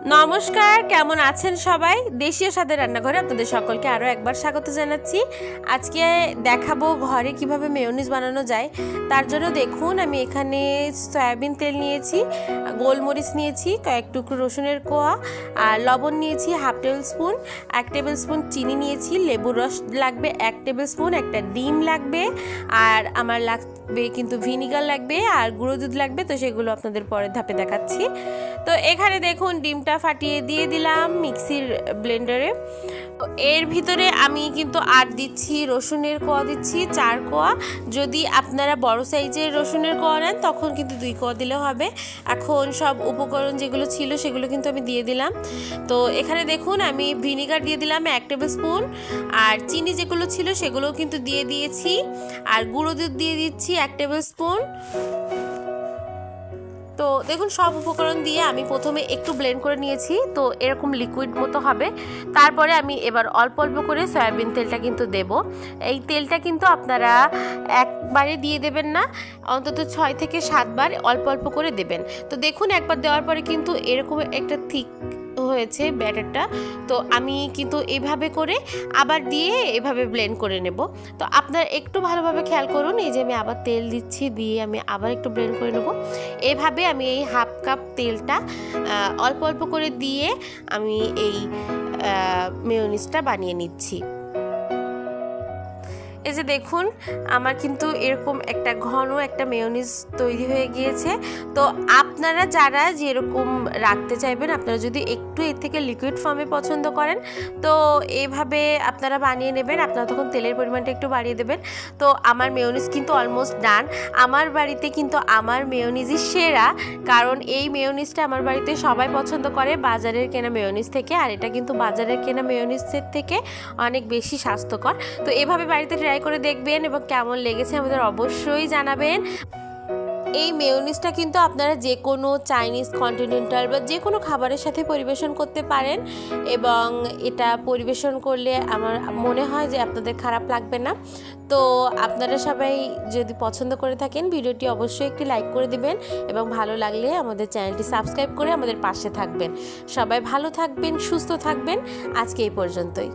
নমস্কার, কেমন আছেন সবাই? দেশীয় স্বাদের রান্নাঘরে আপনাদের সকলকে আরও একবার স্বাগত জানাচ্ছি। আজকে দেখাবো ঘরে কিভাবে মেয়োনিজ বানানো যায়। তার জন্য দেখুন, আমি এখানে সয়াবিন তেল নিয়েছি, গোলমরিচ নিয়েছি, কয়েক টুকরো রসুনের কোয়া, আর লবণ নিয়েছি half table spoon, 1 table spoon চিনি নিয়েছি, লেবুর রস লাগবে 1 টেবিল স্পুন, একটা ডিম লাগবে, আর আমার লাগবে কিন্তু ভিনিগার লাগবে, আর গুঁড়ো দুধ লাগবে। তো সেগুলো আপনাদের পরের ধাপে দেখাচ্ছি। তো এখানে দেখুন, ডিমটা ফাটিয়ে দিয়ে দিলাম মিক্সির ব্লেন্ডারে। তো এর ভিতরে আমি কিন্তু আর দিচ্ছি রসুনের কোয়া, দিচ্ছি 4 কোয়া। যদি আপনারা বড় সাইজের রসুনের কোয়া নেন তখন কিন্তু 2 কোয়া দিলে হবে। এখন সব উপকরণ যেগুলো ছিল সেগুলো কিন্তু আমি দিয়ে দিলাম। তো এখানে দেখুন, আমি ভিনিগার দিয়ে দিলাম 1 টেবিল স্পুন, আর চিনি যেগুলো ছিল সেগুলোও কিন্তু দিয়ে দিয়েছি, আর গুঁড়ো দুধ দিয়ে দিচ্ছি 1 টেবিল স্পুন। তো দেখুন, সব উপকরণ দিয়ে আমি প্রথমে একটু ব্লেন্ড করে নিয়েছি। তো এরকম লিকুইড মতো হবে। তারপরে আমি এবার অল্প অল্প করে সয়াবিন তেলটা কিন্তু দেব। এই তেলটা কিন্তু আপনারা একবারে দিয়ে দেবেন না, অন্তত 6 থেকে 7 বার অল্প অল্প করে দেবেন। তো দেখুন, একবার দেওয়ার পরে কিন্তু এরকম একটা থিক হয়েছে ব্যাটারটা। তো আমি কিন্তু এভাবে করে আবার দিয়ে এভাবে ব্লেন্ড করে নেব। তো আপনারা একটু ভালোভাবে খেয়াল করুন, এই যে আমি আবার তেল দিচ্ছি, দিয়ে আমি আবার একটু ব্লেন্ড করে নেব। এভাবে আমি এই হাফ কাপ তেলটা অল্প অল্প করে দিয়ে আমি এই মেয়োনিজটা বানিয়ে নিচ্ছি। এই যে দেখুন, আমার কিন্তু এরকম একটা ঘন একটা মেয়োনিজ তৈরি হয়ে গিয়েছে। তো আপনারা যারা যেরকম রাখতে চাইবেন, আপনারা যদি একটু এর থেকে লিকুইড ফর্মে পছন্দ করেন তো এইভাবে আপনারা বানিয়ে নেবেন। আপনারা তখন তেলের পরিমাণটা একটু বাড়িয়ে দেবেন। তো আমার মেয়োনিজ কিন্তু অলমোস্ট ডান। আমার বাড়িতে কিন্তু আমার মেয়োনিজই সেরা, কারণ এই মেয়োনিজটা আমার বাড়িতে সবাই পছন্দ করে বাজারের কেনা মেয়োনিজ থেকে। আর এটা কিন্তু বাজারের কেনা মেয়োনিজের থেকে অনেক বেশি স্বাস্থ্যকর। তো এভাবে বাড়িতে ট্রাই করে দেখবেন এবং কেমন লেগেছে আমাদের অবশ্যই জানাবেন। এই মেয়োনিজটা কিন্তু আপনারা যে কোনো চাইনিজ, কন্টিনেন্টাল বা যে কোনো খাবারের সাথে পরিবেশন করতে পারেন, এবং এটা পরিবেশন করলে আমার মনে হয় যে আপনাদের খারাপ লাগবে না। তো আপনারা সবাই যদি পছন্দ করে থাকেন, ভিডিওটি অবশ্যই একটি লাইক করে দিবেন, এবং ভালো লাগলে আমাদের চ্যানেলটি সাবস্ক্রাইব করে আমাদের পাশে থাকবেন। সবাই ভালো থাকবেন, সুস্থ থাকবেন। আজকে এই পর্যন্তই।